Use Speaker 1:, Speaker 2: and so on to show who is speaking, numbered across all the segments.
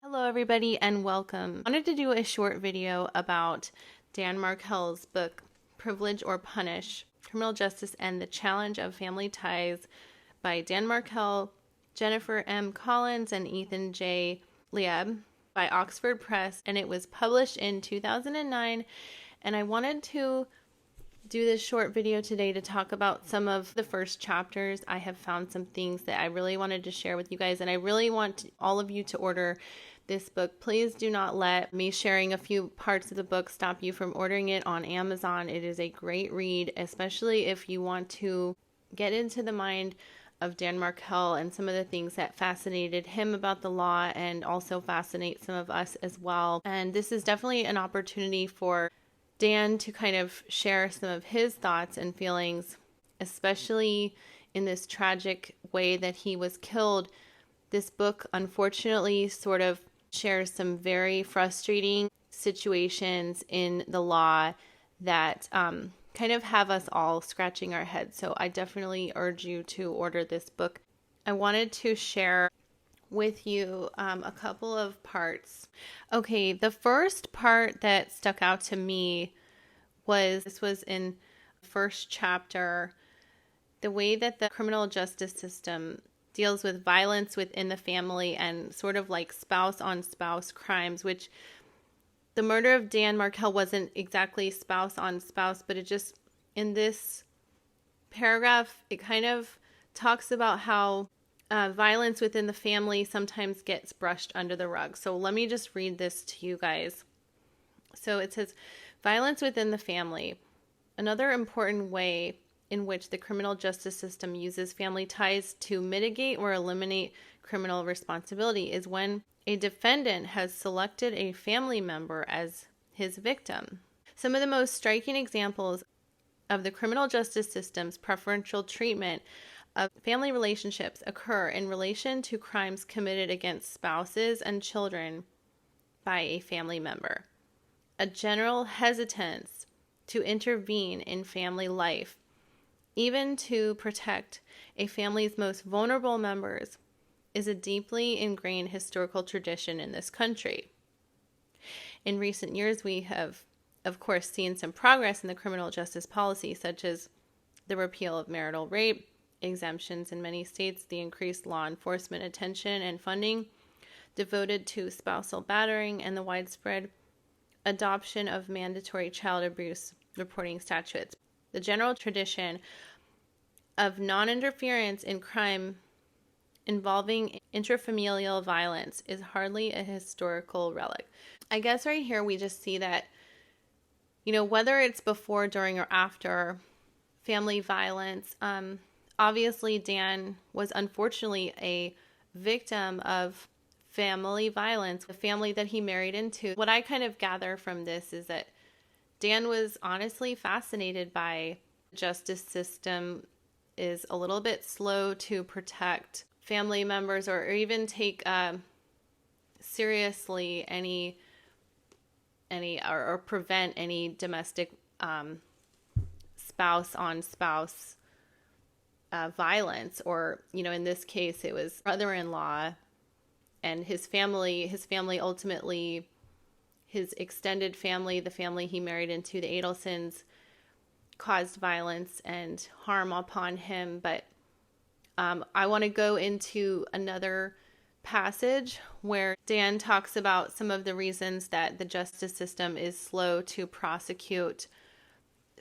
Speaker 1: Hello everybody and welcome. I wanted to do a short video about Dan Markel's book, Privilege or Punish, Criminal Justice and the Challenge of Family Ties by Dan Markel, Jennifer M. Collins, and Ethan J. Lieb by Oxford Press, and it was published in 2009, and I wanted to do this short video today to talk about some of the first chapters. I have found some things that I really wanted to share with you guys, and I really want all of you to order this book. Please do not let me sharing a few parts of the book stop you from ordering it on Amazon. It is a great read, especially if you want to get into the mind of Dan Markel and some of the things that fascinated him about the law and also fascinate some of us as well. And this is definitely an opportunity for Dan to kind of share some of his thoughts and feelings, especially in this tragic way that he was killed. This book, unfortunately, sort of shares some very frustrating situations in the law that kind of have us all scratching our heads. So I definitely urge you to order this book. I wanted to share with you a couple of parts. Okay, the first part that stuck out to me was, this was in the first chapter, the way that the criminal justice system deals with violence within the family and sort of like spouse-on-spouse crimes, which the murder of Dan Markel wasn't exactly spouse-on-spouse, but it just, in this paragraph, it kind of talks about how violence within the family sometimes gets brushed under the rug. So let me just read this to you guys. So it says, violence within the family. Another important way in which the criminal justice system uses family ties to mitigate or eliminate criminal responsibility is when a defendant has selected a family member as his victim. Some of the most striking examples of the criminal justice system's preferential treatment of family relationships occur in relation to crimes committed against spouses and children by a family member. A general hesitance to intervene in family life, even to protect a family's most vulnerable members, is a deeply ingrained historical tradition in this country. In recent years, we have, of course, seen some progress in the criminal justice policy, such as the repeal of marital rape, exemptions in many states, the increased law enforcement attention and funding devoted to spousal battering, and the widespread adoption of mandatory child abuse reporting statutes. The general tradition of non-interference in crime involving intrafamilial violence is hardly a historical relic. I guess right here we just see that, whether it's before, during, or after family violence, obviously Dan was unfortunately a victim of family violence, the family that he married into. What I kind of gather from this is that Dan was honestly fascinated by the justice system, is a little bit slow to protect family members or even take seriously any or prevent any domestic spouse-on-spouse violence, or in this case it was brother-in-law and his family ultimately, his extended family, the family he married into, the Adelsons, caused violence and harm upon him. But I want to go into another passage where Dan talks about some of the reasons that the justice system is slow to prosecute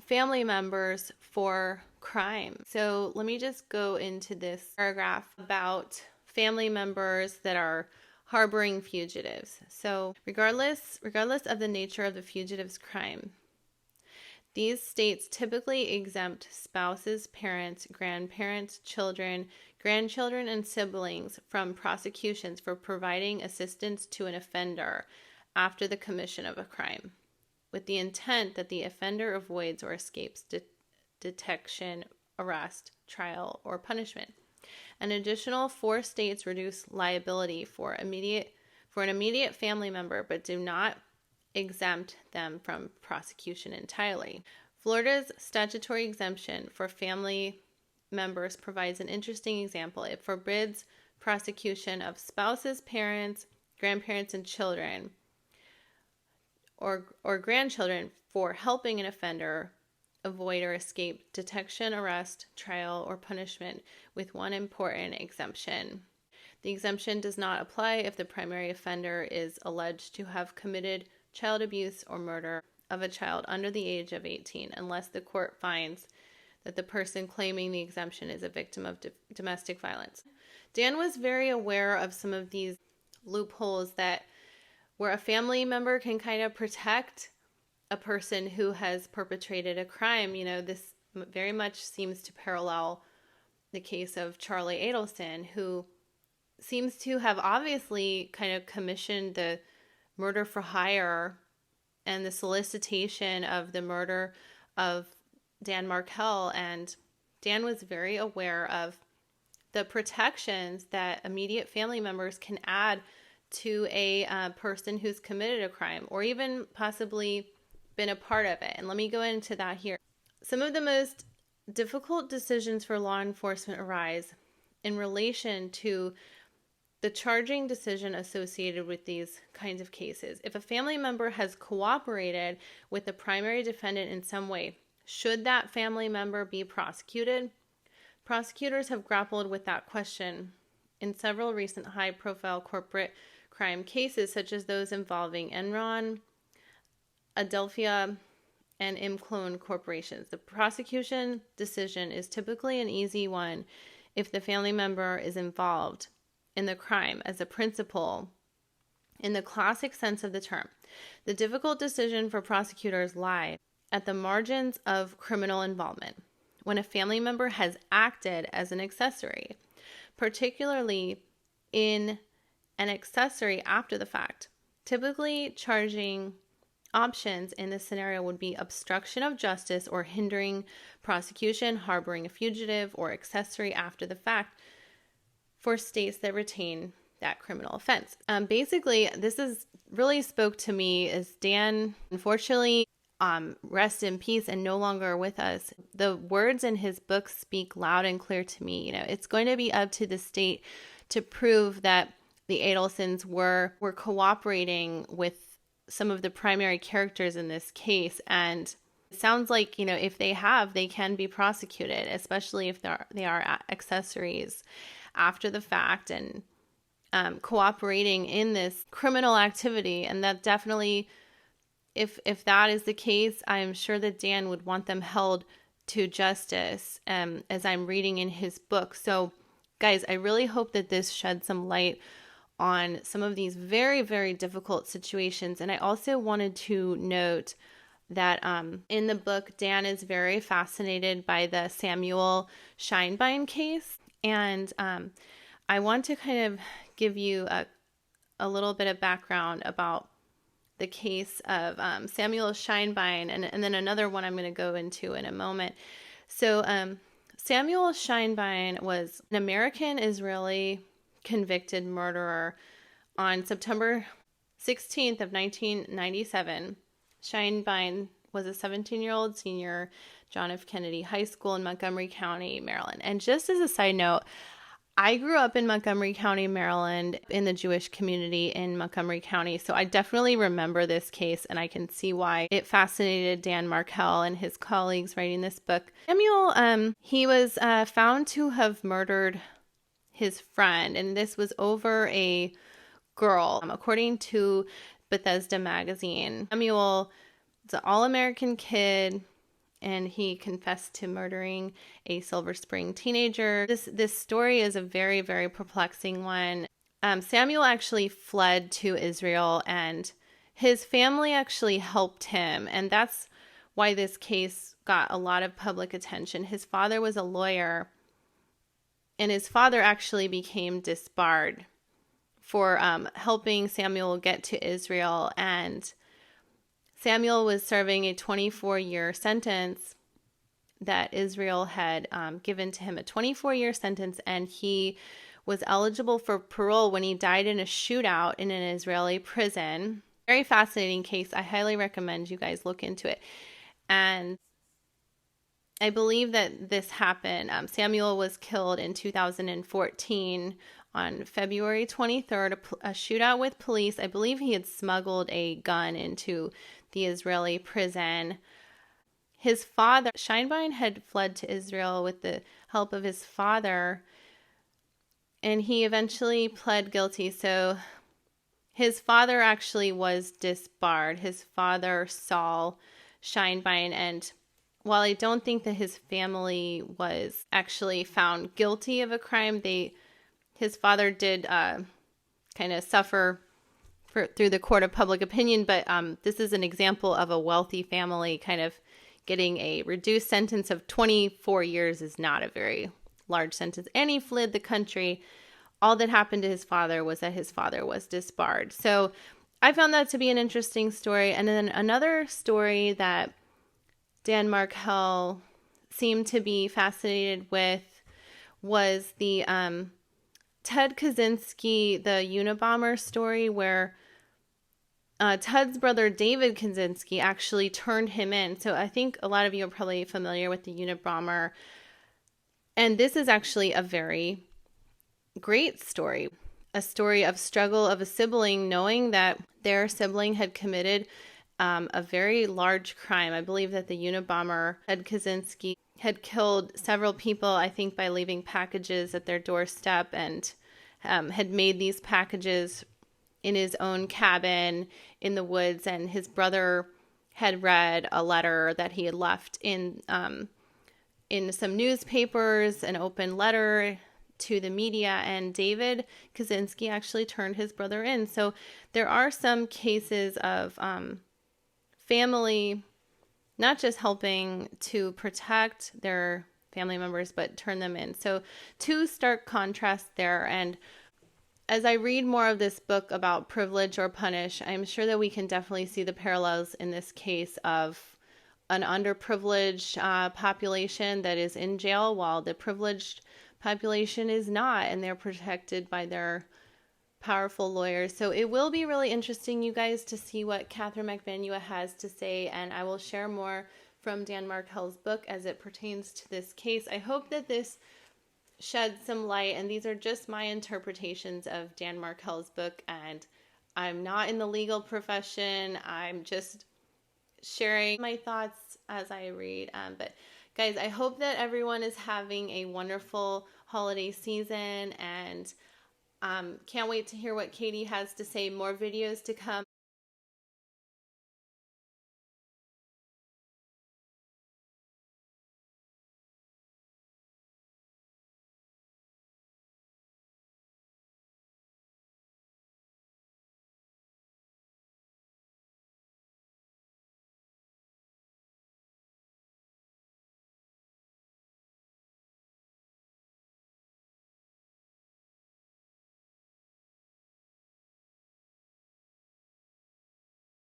Speaker 1: family members for crime. So let me just go into this paragraph about family members that are harboring fugitives. So regardless of the nature of the fugitive's crime, these states typically exempt spouses, parents, grandparents, children, grandchildren, and siblings from prosecutions for providing assistance to an offender after the commission of a crime, with the intent that the offender avoids or escapes detection, arrest, trial, or punishment. An additional 4 states reduce liability for an immediate family member, but do not exempt them from prosecution entirely. Florida's statutory exemption for family members provides an interesting example. It forbids prosecution of spouses, parents, grandparents, and children or grandchildren for helping an offender avoid or escape detection, arrest, trial, or punishment, with one important exemption. The exemption does not apply if the primary offender is alleged to have committed child abuse or murder of a child under the age of 18, unless the court finds that the person claiming the exemption is a victim of domestic violence. Dan was very aware of some of these loopholes that where a family member can kind of protect a person who has perpetrated a crime. You know, this very much seems to parallel the case of Charlie Adelson, who seems to have obviously kind of commissioned the murder for hire and the solicitation of the murder of Dan Markel. And Dan was very aware of the protections that immediate family members can add to a person who's committed a crime or even possibly been a part of it. And let me go into that here. Some of the most difficult decisions for law enforcement arise in relation to the charging decision associated with these kinds of cases. If a family member has cooperated with the primary defendant in some way, should that family member be prosecuted? Prosecutors have grappled with that question in several recent high-profile corporate crime cases, such as those involving Enron, Adelphia, and Imclone corporations. The prosecution decision is typically an easy one if the family member is involved in the crime as a principal in the classic sense of the term. The difficult decision for prosecutors lies at the margins of criminal involvement when a family member has acted as an accessory, particularly in an accessory after the fact. Typically, charging options in this scenario would be obstruction of justice or hindering prosecution, harboring a fugitive, or accessory after the fact for states that retain that criminal offense. Basically, this is really spoke to me as Dan, unfortunately, rest in peace and no longer with us. The words in his book speak loud and clear to me. You know, it's going to be up to the state to prove that the Adelsons were cooperating with some of the primary characters in this case. And it sounds like, you know, if they have, they can be prosecuted, especially if they are accessories after the fact and cooperating in this criminal activity. And that definitely, if that is the case, I'm sure that Dan would want them held to justice, as I'm reading in his book. So guys, I really hope that this sheds some light on some of these very, very difficult situations. And I also wanted to note that in the book, Dan is very fascinated by the Samuel Sheinbein case. And I want to kind of give you a little bit of background about the case of Samuel Sheinbein, and then another one I'm going to go into in a moment. So Samuel Sheinbein was an American-Israeli convicted murderer on September 16th of 1997. Sheinbein was a 17-year-old senior, John F. Kennedy High School in Montgomery County, Maryland. And just as a side note, I grew up in Montgomery County, Maryland, in the Jewish community in Montgomery County. So I definitely remember this case, and I can see why it fascinated Dan Markel and his colleagues writing this book. Samuel, he was found to have murdered his friend, and this was over a girl. According to Bethesda magazine, Samuel is an all-American kid, and he confessed to murdering a Silver Spring teenager. This story is a very, very perplexing one. Samuel actually fled to Israel, and his family actually helped him, and that's why this case got a lot of public attention. His father was a lawyer, and his father actually became disbarred for helping Samuel get to Israel, and Samuel was serving a 24-year sentence that Israel had given to him, a 24-year sentence, and he was eligible for parole when he died in a shootout in an Israeli prison. Very fascinating case. I highly recommend you guys look into it. And I believe that this happened. Samuel was killed in 2014 on February 23rd, a shootout with police. I believe he had smuggled a gun into the Israeli prison. His father, Sheinbein, had fled to Israel with the help of his father, and he eventually pled guilty. So his father actually was disbarred. His father, Saul Sheinbein, and while I don't think that his family was actually found guilty of a crime, his father did kind of suffer through the court of public opinion, but this is an example of a wealthy family kind of getting a reduced sentence of 24 years is not a very large sentence. And he fled the country. All that happened to his father was that his father was disbarred. So I found that to be an interesting story. And then another story that Dan Markel seemed to be fascinated with was the Ted Kaczynski, the Unabomber story, where Ted's brother David Kaczynski actually turned him in. So I think a lot of you are probably familiar with the Unabomber. And this is actually a very great story. A story of struggle of a sibling knowing that their sibling had committed a very large crime. I believe that the Unabomber, Ted Kaczynski, had killed several people, I think, by leaving packages at their doorstep, and had made these packages in his own cabin in the woods. And his brother had read a letter that he had left in some newspapers, an open letter to the media, and David Kaczynski actually turned his brother in. So there are some cases of family not just helping to protect their family members, but turn them in. So two stark contrasts there. And as I read more of this book about privilege or punish, I'm sure that we can definitely see the parallels in this case of an underprivileged population that is in jail while the privileged population is not, and they're protected by their powerful lawyers. So it will be really interesting, you guys, to see what Catherine McVanua has to say, and I will share more from Dan Markel's book as it pertains to this case. I hope that this sheds some light, and these are just my interpretations of Dan Markel's book, and I'm not in the legal profession. I'm just sharing my thoughts as I read. But guys, I hope that everyone is having a wonderful holiday season, and can't wait to hear what Katie has to say. More videos to come.